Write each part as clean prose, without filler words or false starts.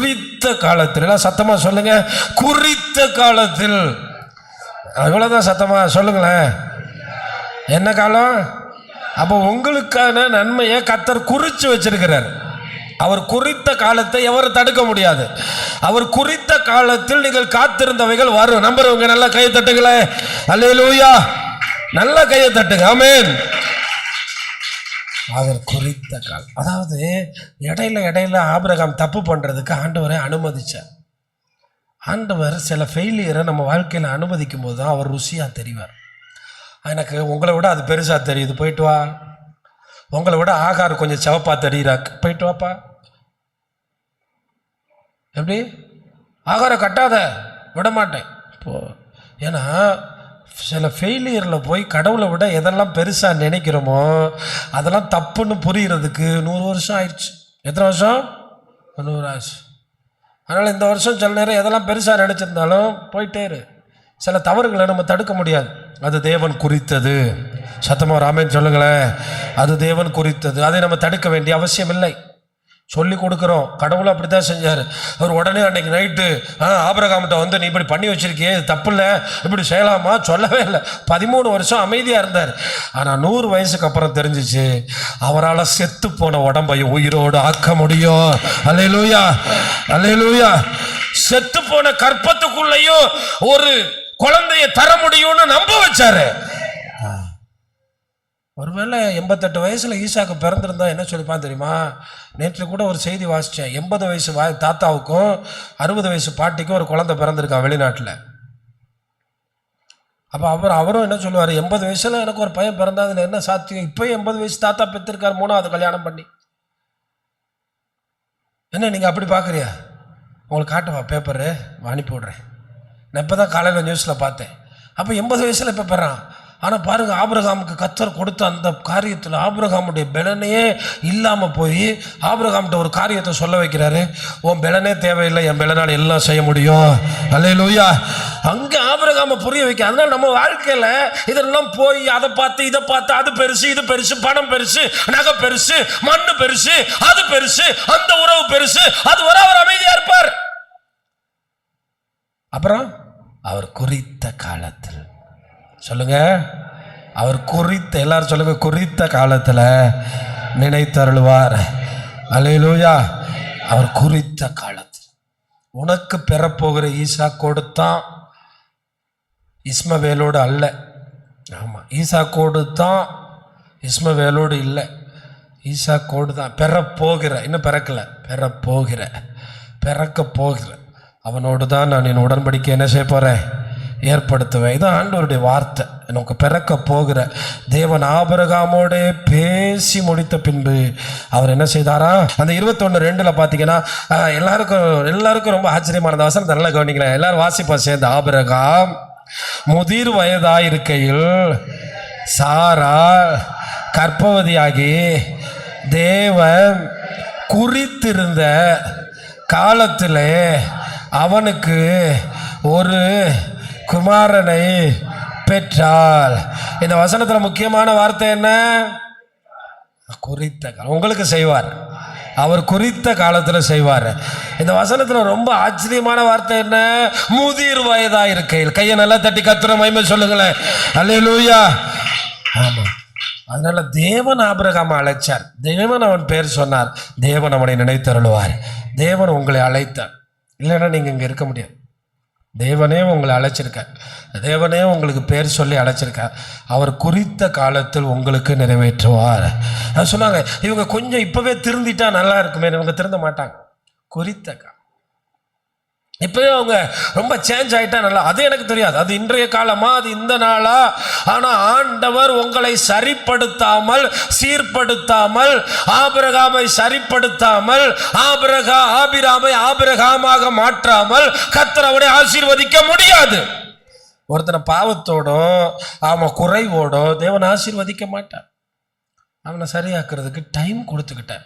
குறித்த காலத்தில், சத்தமா சொல்லுங்க, குறித்த காலத்தில். அவ்வளவுதான், சத்தமா சொல்லுங்களேன். என்ன காலம்? அப்போ உங்களுக்கான நன்மையை கர்த்தர் குறிச்சு வச்சிருக்கிறார். அவர் குறித்த காலத்தை எவரும் தடுக்க முடியாது. அவர் குறித்த காலத்தில் நீங்கள் காத்திருந்தவைகள் வரும். நம்புறவங்க நல்லா கையை தட்டுங்களே. அல்லேலூயா, நல்ல கையை தட்டுங்க. ஆமென். அவர் குறித்த காலம், அதாவது இடையில ஆபிரகாம் தப்பு பண்றதுக்கு ஆண்டவரை அனுமதிச்சார். ஆண்டவர் சில ஃபெயிலியரை நம்ம வாழ்க்கையில் அனுமதிக்கும் போது தான் அவர் ருசியா தெரிவார். எனக்கு உங்களை விட அது பெருசா தெரியுது, போயிட்டு வா. உங்களை விட ஆகார் கொஞ்சம் சிவப்பா தெரியுறா, போயிட்டு வாப்பா. எப்படி? ஆகாரை கட்டாத, விட மாட்டேன் போ. ஏன்னா சில ஃபெயிலியரில் போய் கடவுளை விட எதெல்லாம் பெருசாக நினைக்கிறோமோ அதெல்லாம் தப்புன்னு புரிகிறதுக்கு 100 வருஷம் ஆயிடுச்சு. எத்தனை வருஷம்? 100 ஆச்சு. அதனால் இந்த வருஷம் சில நேரம் எதெல்லாம் பெருசாக நினச்சிருந்தாலும் போயிட்டே இரு. சில தவறுகளை நம்ம தடுக்க முடியாது. அது தேவன் குறித்தது. சத்தமாக ராமேன் சொல்லுங்களேன். அது தேவன் குறித்தது, அதை நம்ம தடுக்க வேண்டிய அவசியம் இல்லை. சொல்லி கொடுக்குறோம். கடவுளை அப்படி தான் செஞ்சார். அவர் உடனே அன்னைக்கு நைட்டு ஆபிரகாம்கிட்ட வந்து நீ இப்படி பண்ணி வச்சிருக்கியே, தப்பு இல்லை, இப்படி செய்யலாமா சொல்லவே இல்லை. 13 வருஷம் அமைதியாக இருந்தார். ஆனால் 100 வயசுக்கு அப்புறம் தெரிஞ்சிச்சு அவரால் செத்து போன உடம்பை உயிரோடு ஆக்க முடியும். அல்லேலூயா, அல்லேலூயா. செத்து போன கற்பத்துக்குள்ளேயும் ஒரு குழந்தைய தர முடியும்னு நம்ப வச்சாரு. ஒருவேளை 88 வயசுல ஈசாக்கு பிறந்திருந்தா என்ன சொல்லிப்பான் தெரியுமா? நேற்று கூட ஒரு செய்தி வாசித்தேன். 80 வயசு தாத்தாவுக்கும் 60 வயசு பாட்டிக்கும் ஒரு குழந்தை பிறந்திருக்கான் வெளிநாட்டில். அப்போ அவரும் என்ன சொல்லுவார்? 80 வயசுல எனக்கு ஒரு பையன் பிறந்தாதுல என்ன சாத்தியம்? இப்போயும் 80 வயசு தாத்தா பெற்றிருக்கார், 3வது கல்யாணம் பண்ணி. என்ன நீங்கள் அப்படி பார்க்குறியா? உங்களுக்கு காட்டுவா, பேப்பரு அனுப்பி விட்றேன். நான் இப்போ தான் காலையில் நியூஸில் பார்த்தேன். அப்போ 80 வயசில் இப்போ பெறான். ஆனால் பாருங்கள், ஆபிரகாமுக்கு கர்த்தர் கொடுத்த அந்த காரியத்தில் ஆபிரகாமுடைய பெலனையே இல்லாமல் போய் ஆபிரகாம்கிட்ட ஒரு காரியத்தை சொல்ல வைக்கிறாரு. உன் பெலனே தேவையில்லை, என் பெலனால் எல்லாம் செய்ய முடியும். அல்லேலூயா. அங்கே ஆபிரகாமை புரிய வைக்க. அதனால் நம்ம வாழ்க்கையில் இதெல்லாம் போய் அதை பார்த்து இதை பார்த்து, அது பெருசு இது பெருசு, பணம் பெருசு, நகை பெருசு, மண்ணு பெருசு, அது பெருசு, அந்த உறவு பெருசு, அது வர அவர் அமைதியாக இருப்பார். அப்புறம் அவர் குறித்த காலத்தில், சொல்லுங்க, அவர் குறித்த, எல்லாரும் சொல்லுங்க, குறித்த காலத்தில் நினைத்தருள்வார். அல்லேலூயா. அவர் குறித்த காலத்தில் உனக்கு பெறப்போகிற ஈசாக்கோடு தான், இஸ்மவேலோடு அல்ல. ஆமாம், ஈசாக்கோடு தான், இஸ்மவேலோடு இல்லை. ஈசாக்கோடு தான் பெறப்போகிற, இன்னும் பிறக்கல, பிறக்க போகிற அவனோடு தான் நான் என் உடன்படிக்கை என்ன செய்ய போகிறேன்? ஏற்படுத்துவேன். இதான் ஆண்டவருடைய வார்த்தை. எனக்கு பிறக்க போகிற தேவன் ஆபிரகாமோட பேசி முடித்த பின்பு அவர் என்ன செய்தாரா? அந்த 21:2 பார்த்தீங்கன்னா எல்லாருக்கும் ரொம்ப ஆச்சரியமான வசனம். நல்லா கவனிக்கிறேன், எல்லாரும் வாசிப்பா சேர்ந்து. ஆபிரகாம் முதிர் வயதாயிருக்கையில் சாரா கர்ப்பவதியாகி தேவன் குறித்திருந்த காலத்திலே அவனுக்கு ஒரு குமாரனை பெற்றாள். இந்த வசனத்துல முக்கியமான வார்த்தை என்ன? குறித்த காலம். உங்களுக்கு செய்வார், அவர் குறித்த காலத்துல செய்வார். இந்த வசனத்துல ரொம்ப ஆச்சரியமான வார்த்தை என்ன? முதிர் வயதா இருக்கையில். கையை நல்லா தட்டி கர்த்தரை மகிமை சொல்லுங்களேன். அல்லேலூயா. ஆமா, அதனால தேவன் ஆபிரகாமை அழைச்சார். தேவன் அவன் பேர் சொன்னார். தேவன் அவனை நினைத்தருள்வார். தேவன் உங்களை அழைத்தார். இல்லைன்னா நீங்கள் இங்கே இருக்க முடியாது. தேவனே உங்களை அழைச்சிருக்கார். தேவனே உங்களுக்கு பேர் சொல்லி அழைச்சிருக்கார். அவர் குறித்த காலத்தில் உங்களுக்கு நிறைவேற்றுவார். அது சொன்னாங்க, இவங்க கொஞ்சம் இப்போவே திருந்திட்டா நல்லா இருக்குமே. இவங்க திருந்த மாட்டாங்க. குறித்த காலம் இப்போவே அவங்க ரொம்ப சேஞ்ச் ஆகிட்டா நல்லா. அது எனக்கு தெரியாது, அது இன்றைய காலமா, அது இந்த நாளா. ஆனால் ஆண்டவர் உங்களை சரிப்படுத்தாமல், சீர்படுத்தாமல், ஆபிரகாமை சரிப்படுத்தாமல், ஆபிரகாமை ஆபிரகாமாக மாற்றாமல் கர்த்தர் அவரை ஆசீர்வதிக்க முடியாது. ஒருத்தனை பாவத்தோடோ அவன் குறைவோடோ தேவன் ஆசீர்வதிக்க மாட்டார். அவனை சரியாக்குறதுக்கு டைம் கொடுத்துக்கிட்டார்.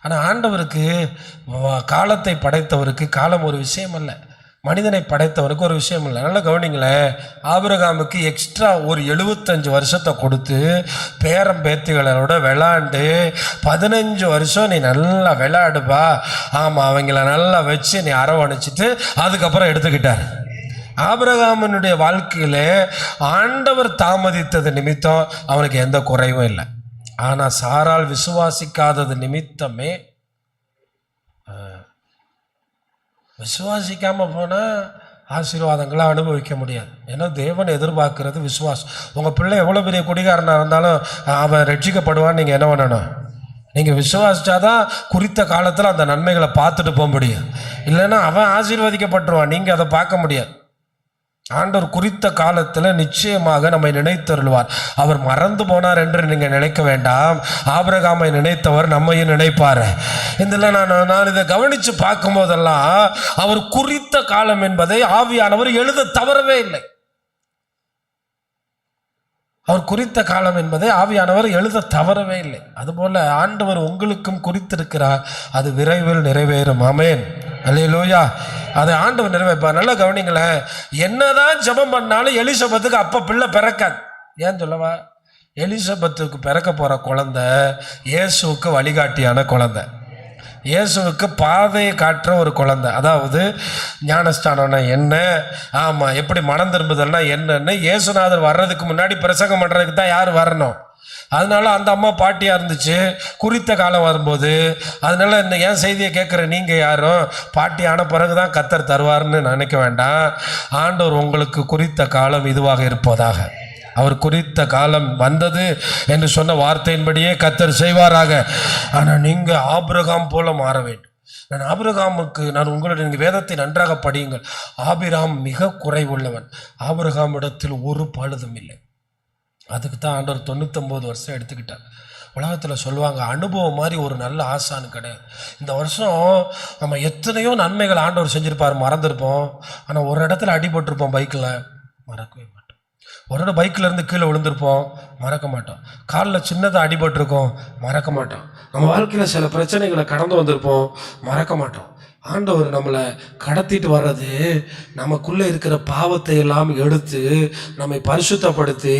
ஆனால் ஆண்டவருக்கு, காலத்தை படைத்தவருக்கு காலம் ஒரு விஷயம் அல்ல. மனிதனை படைத்தவனுக்கு ஒரு விஷயம் இல்லை. நல்லா கவனிங்களேன். ஆபிரகாமுக்கு எக்ஸ்ட்ரா ஒரு 75 வருஷத்தை கொடுத்து பேரம் பேத்திகளோட விளாண்டு 15 வருஷம் நீ நல்லா விளையாடுப்பா, ஆமாம் அவங்கள நல்லா வச்சு நீ அரவணைச்சிட்டு அதுக்கப்புறம் எடுத்துக்கிட்டார். ஆபிரகாமனுடைய வாழ்க்கையில் ஆண்டவர் தாமதித்தது நிமித்தம் அவனுக்கு எந்த குறைவும் இல்லை. ஆனால் சாராள் விசுவாசிக்காதது நிமித்தமே, விசுவாசிக்காமல் போனால் ஆசீர்வாதங்களை அனுபவிக்க முடியாது. ஏன்னா தேவன் எதிர்பார்க்கறது விசுவாசம். உங்கள் பிள்ளை எவ்வளோ பெரிய குடிகாரனாக இருந்தாலும் அவன் ரட்சிக்கப்படுவான்னு நீங்கள் என்ன பண்ணணும்? நீங்கள் விசுவாசிச்சாதான் குறித்த காலத்தில் அந்த நன்மைகளை பார்த்துட்டு போக முடியும். இல்லைன்னா அவன் ஆசீர்வதிக்கப்பட்டுருவான், நீங்கள் அதை பார்க்க முடியாது. ஆண்டவர் குறித்த காலத்தில் நிச்சயமாக நம்மை நினைத்தருள்வார். அவர் மறந்து போனார் என்று நீங்கள் நினைக்க வேண்டாம். ஆபிரகாமை நினைத்தவர் நம்மையும் நினைப்பார். இதில் நான் இதை கவனித்து பார்க்கும் போதெல்லாம் அவர் குறித்த காலம் என்பதை ஆவியானவர் எழுத தவறவே இல்லை. அவர் குறித்த காலம் என்பதை ஆவியானவர் எழுத தவறவே இல்லை. அதுபோல ஆண்டவர் உங்களுக்கும் குறித்திருக்கிறார், அது விரைவில் நிறைவேறும். ஆமென், அல்லேலூயா. அதை ஆண்டவர் நிறைவேற்பார். நல்லா கவனிங்களேன். என்னதான் ஜெபம் பண்ணாலும் எலிசபெத்துக்கு அப்போ பிள்ளை பிறக்காது. ஏன் சொல்லவா? எலிசபெத்துக்கு பிறக்க போகிற குழந்தை இயேசுவுக்கு வழிகாட்டியான குழந்தை, இயேசுவுக்கு பாதையை காட்டுற ஒரு குழந்தை. அதாவது ஞானஸ்தானம்னா என்ன, ஆமாம் எப்படி மனம் திரும்புதல்னா என்னன்னு இயேசுநாதர் வர்றதுக்கு முன்னாடி பிரசங்கம் பண்ணுறதுக்கு தான் யார் வரணும்? அதனால அந்த அம்மா பாட்டியாக இருந்துச்சு குறித்த காலம் வரும்போது. அதனால இந்த ஏன் செய்தியை கேட்குற நீங்கள் யாரும் பாட்டியான பிறகு தான் கர்த்தர் தருவார்னு நினைக்க வேண்டாம். ஆண்டவர் உங்களுக்கு குறித்த காலம் இதுவாக இருப்பதாக. அவர் குறித்த காலம் வந்தது என்று சொன்ன வார்த்தையின்படியே கர்த்தர் செய்வாராக. ஆனால் நீங்கள் ஆபிரகாம் போல மாற வேண்டும். நான் உங்களுடைய நீங்கள் வேதத்தை நன்றாக படியுங்கள். ஆபிரகாம் மிக குறைவுள்ளவன். ஆபிரகாமிடத்தில் ஒரு பழுதும் இல்லை. அதுக்கு தான் ஆண்டவர் 99 வருஷம் எடுத்துக்கிட்டார். உலகத்தில் சொல்லுவாங்க அனுபவம் மாதிரி ஒரு நல்ல ஆசான்னு கிடையாது. இந்த வருஷம் நம்ம எத்தனையோ நன்மைகள் ஆண்டவர் செஞ்சுருப்பார், மறந்துருப்போம். ஆனால் ஒரு இடத்துல அடிபட்டிருப்போம், பைக்கில் மறக்கவே மாட்டோம். ஒரு இடம் பைக்கில் இருந்து கீழே விழுந்திருப்போம், மறக்க மாட்டோம். காலில் சின்னதாக அடிபட்டிருக்கோம், மறக்க மாட்டோம். நம்ம வாழ்க்கையில் சில பிரச்சனைகளை கடந்து வந்திருப்போம், மறக்க மாட்டோம். ஆண்டவர் நம்மளை கடத்திட்டு வர்றது நமக்குள்ளே இருக்கிற பாவத்தை எல்லாம் எடுத்து நம்மை பரிசுத்தப்படுத்தி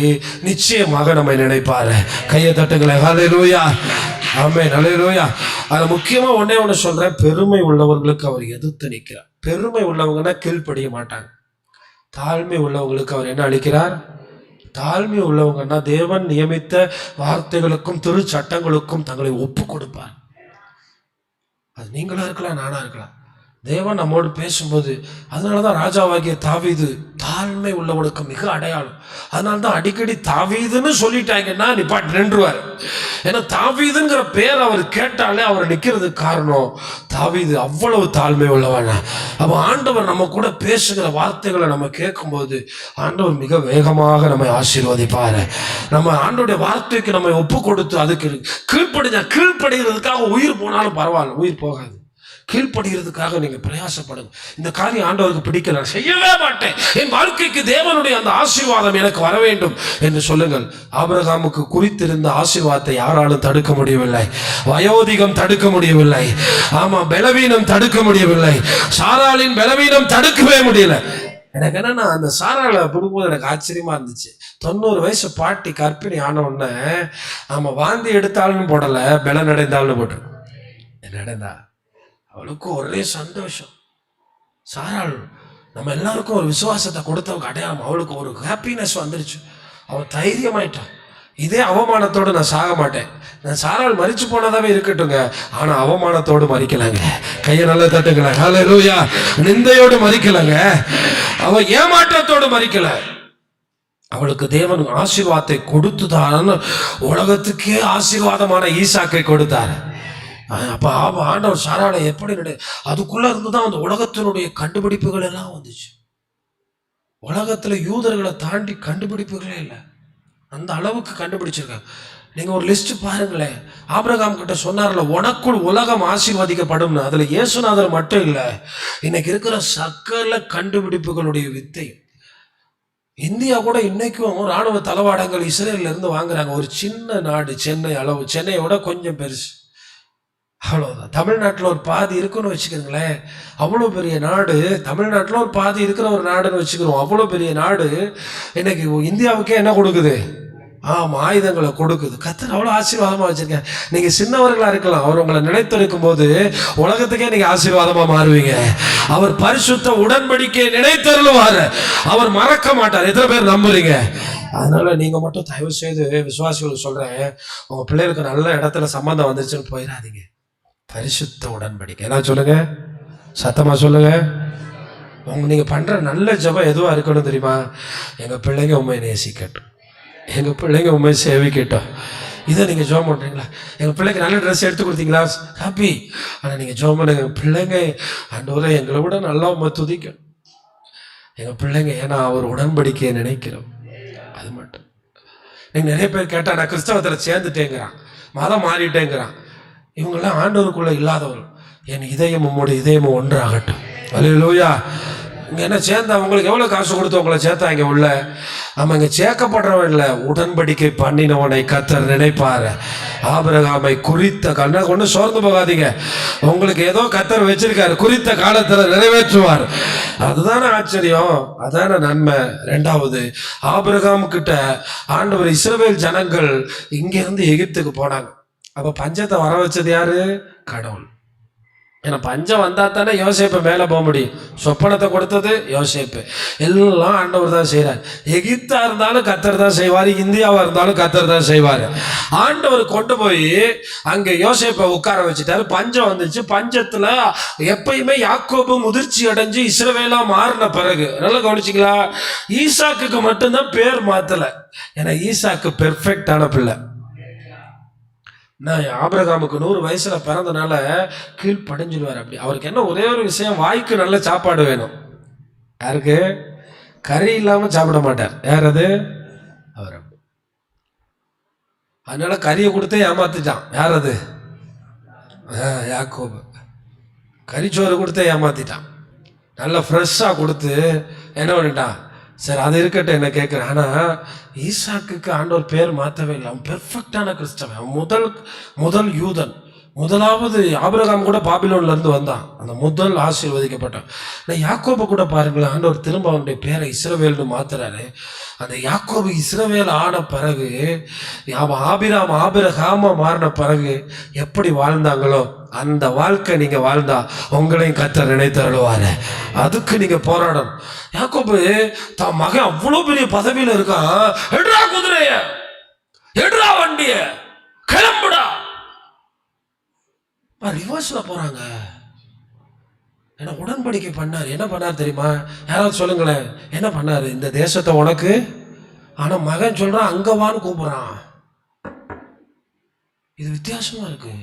நிச்சயமாக நம்மை நினைப்பார். கையை தட்டுங்களே, ஹல்லேலூயா, ஆமென், ஹல்லேலூயா. அதில் முக்கியமாக ஒன்று சொல்கிறேன். பெருமை உள்ளவர்களுக்கு அவர் எதிர்த்து நிற்கிறார். பெருமை உள்ளவங்கன்னா கீழ்ப்படிய மாட்டாங்க. தாழ்மை உள்ளவங்களுக்கு அவர் என்ன அளிக்கிறார்? தாழ்மை உள்ளவங்கன்னா தேவன் நியமித்த வார்த்தைகளுக்கும் திரு சட்டங்களுக்கும் தங்களை ஒப்பு கொடுப்பார். அது நீங்களா இருக்கலாம், நானா இருக்கலாம். தேவன் நம்மோடு பேசும்போது, அதனாலதான் ராஜாவாகிய தாவீது தாழ்மை உள்ளவனுக்கு மிக அடையாளம். அதனால்தான் அடிக்கடி தாவீதுன்னு சொல்லிட்டாங்கன்னா நிப்பாட்டி நின்றுவார். ஏன்னா தாவீதுங்கிற பேர் அவர் கேட்டாலே அவர் நிற்கிறதுக்கு காரணம் தாவீது அவ்வளவு தாழ்மை உள்ளவன். அப்போ ஆண்டவர் நம்ம கூட பேசுகிற வார்த்தைகளை நம்ம கேட்கும்போது ஆண்டவர் மிக வேகமாக நம்மை ஆசீர்வதிப்பார். நம்ம ஆண்டோடைய வார்த்தைக்கு நம்ம ஒப்பு கொடுத்து அதுக்கு கீழ்ப்படுகிறதுக்காக உயிர் போனாலும் பரவாயில்ல, உயிர் போகாது. கீழ்ப்படுகிறதுக்காக நீங்க பிரயாசப்படுங்க. இந்த காரியம் ஆண்டவருக்கு பிடிக்கல, செய்யவே மாட்டேன், என் வாழ்க்கைக்கு தேவனுடைய அந்த ஆசீர்வாதம் எனக்கு வர வேண்டும் என்று சொல்லுங்கள். ஆபிரகாமுக்கு குறித்திருந்த ஆசீர்வாதத்தை யாராலும் தடுக்க முடியவில்லை. வயோதிகம் தடுக்க முடியவில்லை. ஆமா, பலவீனம் தடுக்க முடியவில்லை. சாராளின் பலவீனம் தடுக்கவே முடியல. எனக்கு என்னன்னா அந்த சாராளை பிடும்போது எனக்கு ஆச்சரியமா இருந்துச்சு. 90 வயசு பாட்டி கர்ப்பிணி ஆன உடனே ஆமா வாந்தி எடுத்தாலும் போடல, பலன் அடைந்தாலும் போட்டு என்னடா அவளுக்கு ஒரே சந்தோஷம். சாராள் நம்ம எல்லாருக்கும் ஒரு விசுவாசத்தை கொடுத்தவங்க அடையாளம். அவளுக்கு ஒரு ஹாப்பினஸ் வந்துருச்சு. அவள் தைரியமாயிட்டான். இதே அவமானத்தோடு நான் சாக மாட்டேன். நான் சாராள் மரிச்சு போனதாவே இருக்கட்டுங்க, ஆனா அவமானத்தோடு மறிக்கலங்க. கையை நல்லா தட்டுங்களேன், ஹல்லேலூயா. நிந்தையோடு மறிக்கலங்க, அவ ஏமாற்றத்தோடு மறிக்கல. அவளுக்கு தேவன் ஆசீர்வாதத்தை கொடுத்துதான் உலகத்துக்கே ஆசீர்வாதமான ஈசாக்கை கொடுத்தார். அப்ப ஆண்டவர் சாராளை எப்படி அதுக்குள்ள இருந்துதான் அந்த உலகத்தினுடைய கண்டுபிடிப்புகள் எல்லாம் வந்துச்சு. உலகத்துல யூதர்களை தாண்டி கண்டுபிடிப்புகளே இல்லை, அந்த அளவுக்கு கண்டுபிடிச்சிருக்காங்க. நீங்க ஒரு லிஸ்ட் பாருங்களேன். ஆபிரகாம் கிட்ட சொன்னார்ல, உனக்குள் உலகம் ஆசீர்வதிக்கப்படும். அதுல இயேசுநாதர் மட்டும் இல்லை, இன்னைக்கு இருக்கிற சகல கண்டுபிடிப்புகளுடைய வித்தை. இந்தியா கூட இன்னைக்கும் ராணுவ தளவாடங்கள் இஸ்ரேல்ல இருந்து வாங்குறாங்க. ஒரு சின்ன நாடு, சென்னை அளவு, சென்னையோட கொஞ்சம் பெருசு. அவ்வளோதான். தமிழ்நாட்டில் ஒரு பாதி இருக்குன்னு வச்சுக்கோங்களேன், அவ்வளோ பெரிய நாடு. தமிழ்நாட்டில் ஒரு பாதி இருக்கிற ஒரு நாடுன்னு வச்சுக்கிறோம். அவ்வளோ பெரிய நாடு இன்னைக்கு இந்தியாவுக்கே என்ன கொடுக்குது? ஆயுதங்களை கொடுக்குது. கர்த்தர் அவ்வளோ ஆசீர்வாதமாக வச்சிருக்கேன். நீங்கள் சின்னவர்களாக இருக்கலாம், அவர் உங்களை நினைத்திருக்கும் போது உலகத்துக்கே நீங்கள் ஆசீர்வாதமாக மாறுவீங்க. அவர் பரிசுத்த உடன்படிக்கையை நினைத்தருளுவார், அவர் மறக்க மாட்டார். எத்தனை பேர் நம்புறீங்க? அதனால நீங்க மட்டும் தயவு செய்து விசுவாசிகளுக்கு சொல்றேன், உங்க பிள்ளைகளுக்கு நல்ல இடத்துல சம்பந்தம் வந்துச்சுன்னு போயிடாதீங்க. பரிசுத்த உடன்படிக்கை என்ன சொல்லுங்க, சத்தமா சொல்லுங்க. நீங்க பண்ற நல்ல ஜெபம் எதுவா இருக்கணும் தெரியுமா? எங்க பிள்ளைங்க உண்மை நேசிக்கட்டும், எங்க பிள்ளைங்க உண்மை சேவிக்கட்டும். இதை நீங்க ஜெபம் பண்றீங்களா? எங்க பிள்ளைக்கு நல்ல ட்ரெஸ் எடுத்து கொடுத்தீங்களா? ஹாப்பி. ஆனா நீங்க ஜெபம் பண்ணுங்க, பிள்ளைங்க ஆண்டவரே எங்களை விட நல்லா உண்மை துதிக்கணும் எங்க பிள்ளைங்க, ஏன்னா அவர் உடன்படிக்கையை நினைக்கிறோம். அது மட்டும். நீங்க நிறைய பேர் கேட்டா நான் கிறிஸ்தவத்தில் சேர்ந்துட்டேங்கிறான், மதம் மாறிட்டேங்கிறான். இவங்கெல்லாம் ஆண்டவருக்குள்ள இல்லாதவர்கள். என் இதயம் உங்களுடைய இதயமும் ஒன்றாகட்டும். அல்லேலூயா. இங்கே என்ன சேர்ந்தா உங்களுக்கு எவ்வளோ காசு கொடுத்து உங்களை சேர்த்தா இங்கே உள்ள? நம்ம இங்கே சேர்க்கப்படுறவன் இல்லை, உடன்படிக்கை பண்ணினவனை கர்த்தர் நினைப்பார். ஆபிரகாமை குறித்த கண்ணை கொண்டு சோர்ந்து போகாதீங்க. உங்களுக்கு ஏதோ கர்த்தர் வச்சிருக்காரு, குறித்த காலத்தில் நிறைவேற்றுவார். அதுதானே ஆச்சரியம், அதான நன்மை. ரெண்டாவது, ஆபிரகாம் கிட்ட ஆண்டவர் இஸ்ரவேல் ஜனங்கள் இங்கிருந்து எகிப்துக்கு போனாங்க. அப்போ பஞ்சத்தை வர வச்சது யாரு? கடவுள். ஏன்னா பஞ்சம் வந்தா தானே யோசேப்பை மேலே போக முடியும். சொப்பனத்தை கொடுத்தது யோசேப்பு. எல்லாம் ஆண்டவர் தான் செய்கிறார். எகிப்தா இருந்தாலும் கர்த்தர் தான் செய்வார், இந்தியாவாக இருந்தாலும் கர்த்தர் தான் செய்வார். ஆண்டவர் கொண்டு போய் அங்கே யோசேப்பை உட்கார வச்சுட்டாரு. பஞ்சம் வந்துச்சு. பஞ்சத்தில் எப்பயுமே யாக்கோபு முதிர்ச்சி அடைஞ்சு இஸ்ரவேலா மாறின பிறகு, நல்லா கவனிச்சிங்களா, ஈசாக்குக்கு மட்டும்தான் பேர் மாற்றலை. ஏன்னா ஈசாக்கு பெர்ஃபெக்டான பிள்ளை. நான் ஆபிரகாமுக்கு 100 வயசுல பிறந்தனால கீழ்ப்படைஞ்சிடுவார். அப்படி அவருக்கு என்ன ஒரே ஒரு விஷயம், வாய்க்கு நல்ல சாப்பாடு வேணும். யாருக்கு? கறி இல்லாம சாப்பிட மாட்டார். யார் அது? அவர். அதனால கறியை கொடுத்தே ஏமாத்திட்டான். யார் அது? யாக்கோபு. கறிச்சோறு கொடுத்தே ஏமாத்திட்டான். நல்லா ஃப்ரெஷ்ஷாக கொடுத்து என்ன பண்ணிட்டான்? சரி அது இருக்கட்டும், என்ன கேட்குறேன். ஆனால் ஈசாக்குக்கு ஆண்டவர் பேர் மாற்றவே இல்லை. அவன் பெர்ஃபெக்டான கிறிஸ்தவன், முதல் யூதன். முதலாவது ஆபிரகாம் கூட பாபிலோன்ல இருந்து வந்தான், அந்த முதல் ஆசீர்வதிக்கப்பட்டான். நான் யாக்கோபு கூட பாருங்களேன், ஆண்டவர் திரும்ப அவனுடைய பேரை இஸ்ரவேல்னு மாத்துறாரு. அந்த யாக்கோபு இஸ்ரவேல் ஆன பிறகு, அவன் ஆபிரகாம மாறின பிறகு எப்படி வாழ்ந்தாங்களோ அந்த வாழ்க்கை நீங்க வாழ்ந்தா உங்களையும் கர்த்தர் நினைத்தருளுவாரு. அதுக்கு நீங்க போராடணும். யாக்கோபு தான் மகன் அவ்வளவு பெரிய பதவியில இருக்கான். எடுறா குதிரைய, எடுறா வண்டிய, கிளம்புடா. ரிவர்ஸ்ல போறாங்க. ஏன்னா உடன்படிக்கை பண்ணாரு. என்ன பண்ணாரு தெரியுமா? யாராவது சொல்லுங்களேன், என்ன பண்ணாரு? இந்த தேசத்தை உனக்கு. ஆனா மகன் சொல்றான் அங்க வான்னு கூப்பிடுறான். இது வித்தியாசமா இருக்கு.